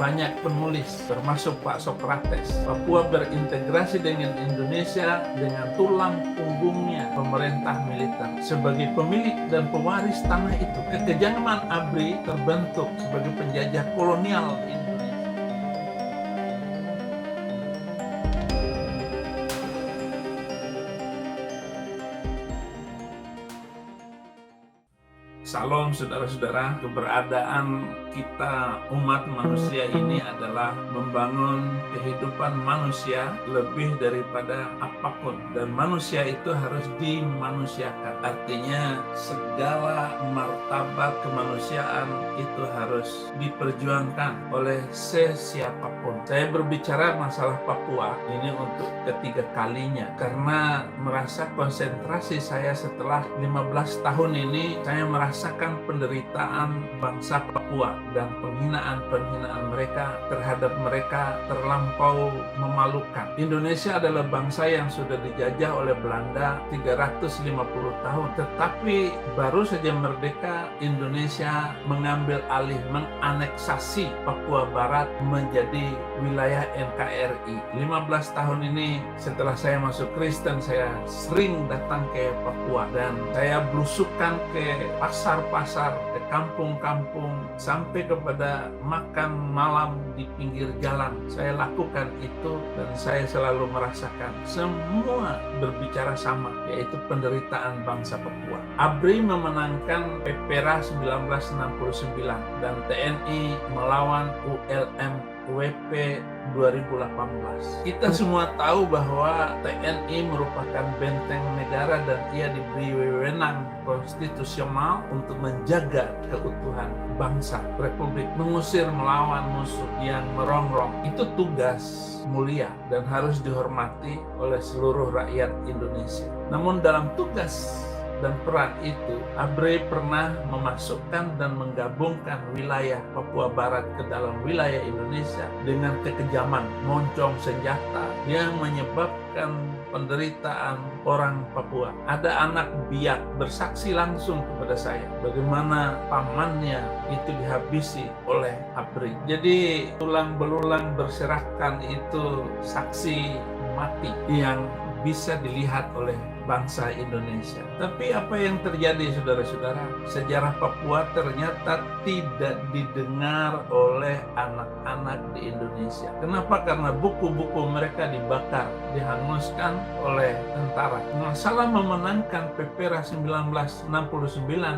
banyak penulis, termasuk Pak Sokrates. Papua berintegrasi dengan Indonesia dengan tulang punggungnya pemerintah militer. Sebagai pemilik dan pewaris tanah itu, kekejaman ABRI terbentuk sebagai penjajah kolonial Indonesia. Salam saudara-saudara, keberadaan kita umat manusia ini adalah membangun kehidupan manusia lebih daripada apapun, dan manusia itu harus dimanusiakan. Artinya segala martabat kemanusiaan itu harus diperjuangkan oleh sesiapapun. Saya berbicara masalah Papua ini untuk ketiga kalinya karena merasa konsentrasi saya setelah 15 tahun ini, saya merasakan penderitaan bangsa Papua dan penghinaan-penghinaan mereka terhadap mereka terlampau memalukan. Indonesia adalah bangsa yang sudah dijajah oleh Belanda 350 tahun, tetapi baru saja merdeka, Indonesia mengambil alih, menganeksasi Papua Barat menjadi wilayah NKRI. 15 tahun ini setelah saya masuk Kristen, saya sering datang ke Papua dan saya belusukan ke pasar-pasar, ke kampung-kampung, sampai kepada makan malam di pinggir jalan. Saya lakukan itu dan saya selalu merasakan semua berbicara sama, yaitu penderitaan bangsa Papua. ABRI memenangkan PPRA 1969 dan TNI melawan ULM WP 2018. Kita semua tahu bahwa TNI merupakan benteng negara dan ia diberi wewenang konstitusional untuk menjaga keutuhan bangsa Republik, mengusir melawan musuh yang merongrong. Itu tugas mulia dan harus dihormati oleh seluruh rakyat Indonesia. Namun dalam tugas dan peran itu, ABRI pernah memasukkan dan menggabungkan wilayah Papua Barat ke dalam wilayah Indonesia dengan kekejaman moncong senjata yang menyebabkan penderitaan orang Papua. Ada anak biak bersaksi langsung kepada saya bagaimana pamannya itu dihabisi oleh ABRI. Jadi tulang belulang berserakan itu saksi mati yang bisa dilihat oleh bangsa Indonesia. Tapi apa yang terjadi, saudara-saudara? Sejarah Papua ternyata tidak didengar oleh anak-anak di Indonesia. Kenapa? Karena buku-buku mereka dibakar, dihanguskan oleh tentara. Masalah memenangkan PPRA 1969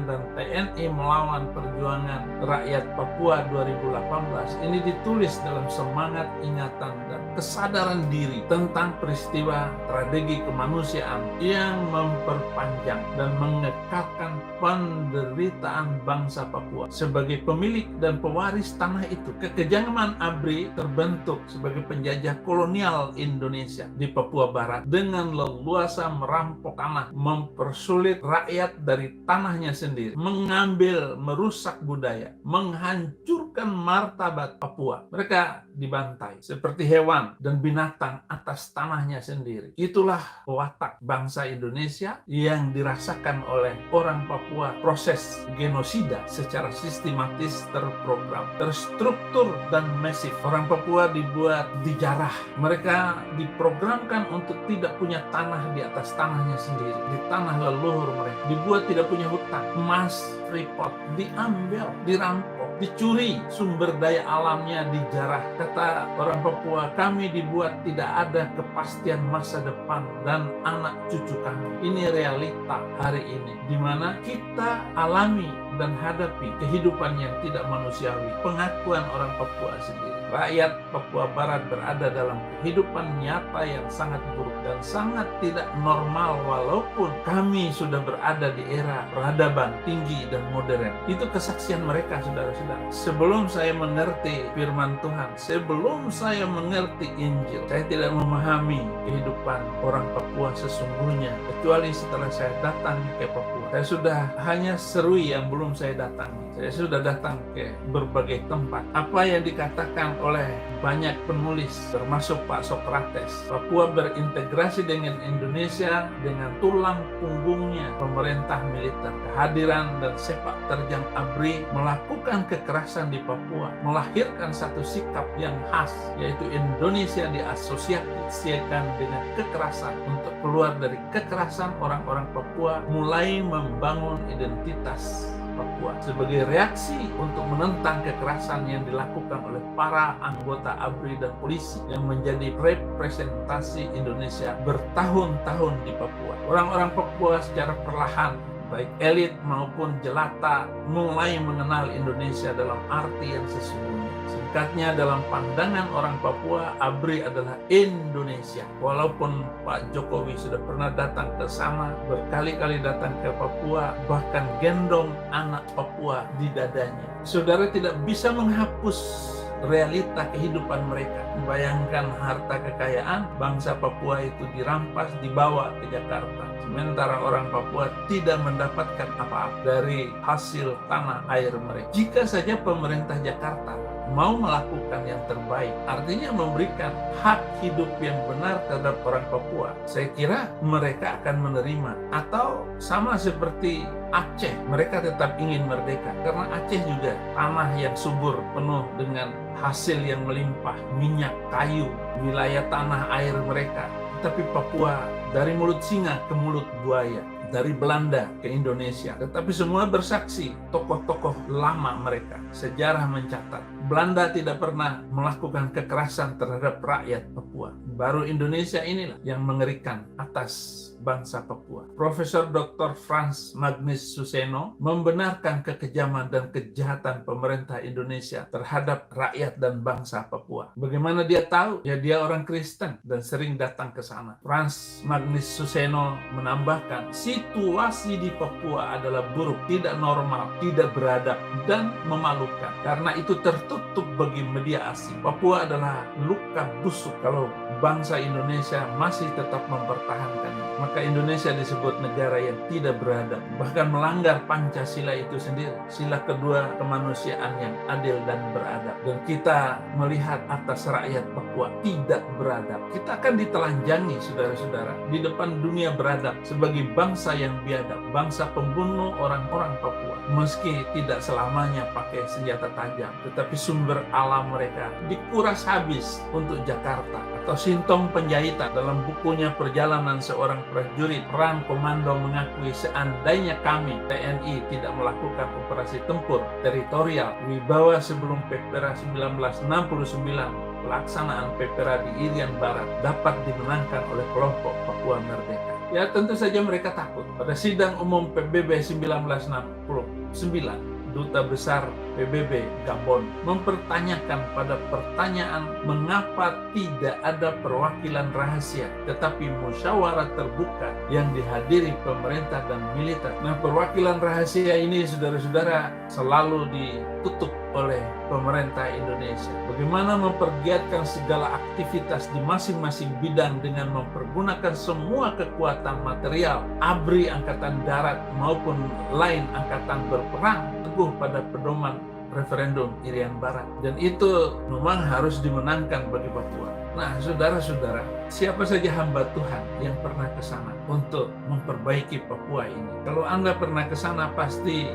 dan TNI melawan perjuangan rakyat Papua 2018 ini ditulis dalam semangat ingatan dan kesadaran diri tentang peristiwa tragedi kemanusiaan yang memperpanjang dan mengekalkan penderitaan bangsa Papua. Sebagai pemilik dan pewaris tanah itu, kekejaman ABRI terbentuk sebagai penjajah kolonial Indonesia di Papua Barat dengan leluasa merampok tanah, mempersulit rakyat dari tanahnya sendiri, mengambil, merusak budaya, menghancurkan martabat Papua. Mereka dibantai seperti hewan dan binatang atas tanahnya sendiri. Itulah watak bangsa Indonesia yang dirasakan oleh orang Papua. Proses genosida secara sistematis, terprogram, terstruktur, dan masif. Orang Papua dibuat dijarah. Mereka diprogramkan untuk tidak punya tanah di atas tanahnya sendiri, di tanah leluhur mereka. Dibuat tidak punya hutang. Emas, freeport diambil, dirampok, dicuri, sumber daya alamnya dijarah. Kata orang Papua, kami dibuat tidak ada kepastian masa depan dan anak cucu kami. Ini realita hari ini, di mana kita alami dan hadapi kehidupan yang tidak manusiawi. Pengakuan orang Papua sendiri. Rakyat Papua Barat berada dalam kehidupan nyata yang sangat buruk dan sangat tidak normal, walaupun kami sudah berada di era peradaban tinggi dan modern. Itu kesaksian mereka, saudara-saudara. Sebelum saya mengerti firman Tuhan, sebelum saya mengerti Injil, saya tidak memahami kehidupan orang Papua sesungguhnya, kecuali setelah saya datang ke Papua. Saya sudah hanya serui yang belum sebelum saya datang. Saya sudah datang ke berbagai tempat. Apa yang dikatakan oleh banyak penulis, termasuk Pak Sokrates, Papua berintegrasi dengan Indonesia dengan tulang punggungnya pemerintah militer. Kehadiran dan sepak terjang ABRI melakukan kekerasan di Papua, melahirkan satu sikap yang khas, yaitu Indonesia diasosiasikan dengan kekerasan. Untuk keluar dari kekerasan, orang-orang Papua mulai membangun identitas Papua sebagai reaksi untuk menentang kekerasan yang dilakukan oleh para anggota ABRI dan polisi yang menjadi representasi Indonesia bertahun-tahun di Papua. Orang-orang Papua secara perlahan, baik elit maupun jelata, mulai mengenal Indonesia dalam arti yang sesungguhnya. Singkatnya, dalam pandangan orang Papua, ABRI adalah Indonesia. Walaupun Pak Jokowi sudah pernah datang ke sana, berkali-kali datang ke Papua, bahkan gendong anak Papua di dadanya. Saudara tidak bisa menghapus realita kehidupan mereka. Bayangkan harta kekayaan bangsa Papua itu dirampas, dibawa ke Jakarta. Sementara orang Papua tidak mendapatkan apa-apa dari hasil tanah air mereka. Jika saja pemerintah Jakarta mau melakukan yang terbaik, artinya memberikan hak hidup yang benar terhadap orang Papua, saya kira mereka akan menerima. Atau sama seperti Aceh, mereka tetap ingin merdeka karena Aceh juga tanah yang subur, penuh dengan hasil yang melimpah, minyak, kayu, wilayah tanah air mereka. Tapi Papua dari mulut singa ke mulut buaya, dari Belanda ke Indonesia. Tetapi semua bersaksi, tokoh-tokoh lama mereka. Sejarah mencatat, Belanda tidak pernah melakukan kekerasan terhadap rakyat Papua. Baru Indonesia inilah yang mengerikan atas bangsa Papua. Profesor Dr. Frans Magnus Suseno membenarkan kekejaman dan kejahatan pemerintah Indonesia terhadap rakyat dan bangsa Papua. Bagaimana dia tahu? Ya, dia orang Kristen dan sering datang ke sana. Frans Magnus Suseno menambahkan, situasi di Papua adalah buruk, tidak normal, tidak beradab, dan memalukan. Karena itu tertutup bagi media asing. Papua adalah luka busuk kalau bangsa Indonesia masih tetap mempertahankannya. Maka Indonesia disebut negara yang tidak beradab, bahkan melanggar Pancasila itu sendiri, sila kedua kemanusiaan yang adil dan beradab. Dan kita melihat atas rakyat Papua tidak beradab. Kita akan ditelanjangi, saudara-saudara, di depan dunia beradab sebagai bangsa yang biadab, bangsa pembunuh orang-orang Papua. Meski tidak selamanya pakai senjata tajam, tetapi sumber alam mereka dikuras habis untuk Jakarta. Atau Sintong Penjahitan dalam bukunya Perjalanan Seorang Prajurit Perang Komando mengakui, seandainya kami TNI tidak melakukan operasi tempur teritorial wibawa sebelum Pepera 1969, pelaksanaan Pepera di Irian Barat dapat dimenangkan oleh kelompok Papua Merdeka. Ya, tentu saja mereka takut. Pada sidang umum PBB 1969, Duta Besar PBB Gabon mempertanyakan pada pertanyaan mengapa tidak ada perwakilan rahasia tetapi musyawarah terbuka yang dihadiri pemerintah dan militer. Nah, perwakilan rahasia ini, saudara-saudara, selalu ditutup oleh pemerintah Indonesia. Bagaimana mempergiatkan segala aktivitas di masing-masing bidang dengan mempergunakan semua kekuatan material ABRI Angkatan Darat maupun lain angkatan berperang teguh pada pedoman referendum Irian Barat. Dan itu memang harus dimenangkan bagi Papua. Nah, saudara-saudara, siapa saja hamba Tuhan yang pernah ke sana untuk memperbaiki Papua ini? Kalau Anda pernah ke sana pasti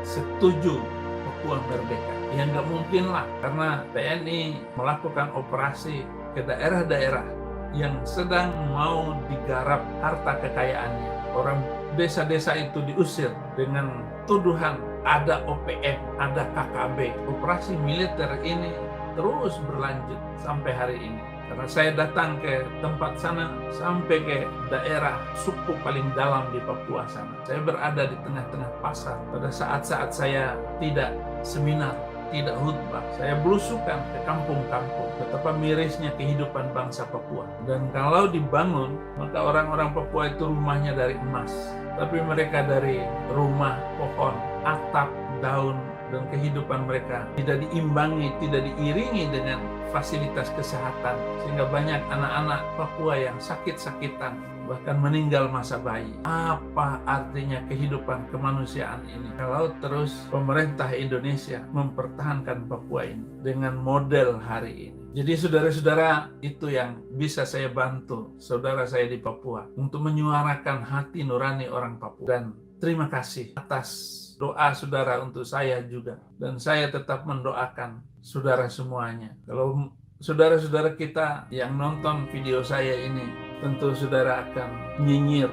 setuju Papua merdeka. Ya nggak mungkin lah, karena TNI melakukan operasi ke daerah-daerah yang sedang mau digarap harta kekayaannya. Orang desa-desa itu diusir dengan tuduhan ada OPM, ada KKB. Operasi militer ini terus berlanjut sampai hari ini. Karena saya datang ke tempat sana sampai ke daerah suku paling dalam di Papua sana. Saya berada di tengah-tengah pasar pada saat-saat saya tidak seminar, tidak khutbah. Saya belusukan ke kampung-kampung. Betapa mirisnya kehidupan bangsa Papua. Dan kalau dibangun, maka orang-orang Papua itu rumahnya dari emas. Tapi mereka dari rumah, pohon, atap, daun, dan kehidupan mereka tidak diimbangi, tidak diiringi dengan fasilitas kesehatan. Sehingga banyak anak-anak Papua yang sakit-sakitan bahkan meninggal masa bayi. Apa artinya kehidupan kemanusiaan ini kalau terus pemerintah Indonesia mempertahankan Papua ini dengan model hari ini? Jadi saudara-saudara, itu yang bisa saya bantu saudara saya di Papua untuk menyuarakan hati nurani orang Papua. Dan terima kasih atas doa saudara untuk saya juga. Dan saya tetap mendoakan saudara semuanya. Kalau saudara-saudara kita yang nonton video saya ini, tentu saudara akan nyinyir.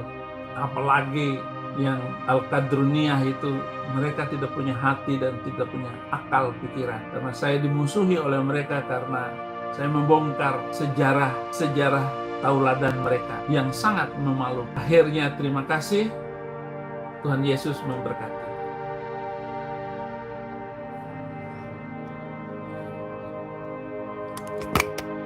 Apalagi yang Al-Qadruniyah itu, mereka tidak punya hati dan tidak punya akal pikiran. Karena saya dimusuhi oleh mereka karena saya membongkar sejarah tauladan mereka yang sangat memalukan. Akhirnya terima kasih, Tuhan Yesus memberkati.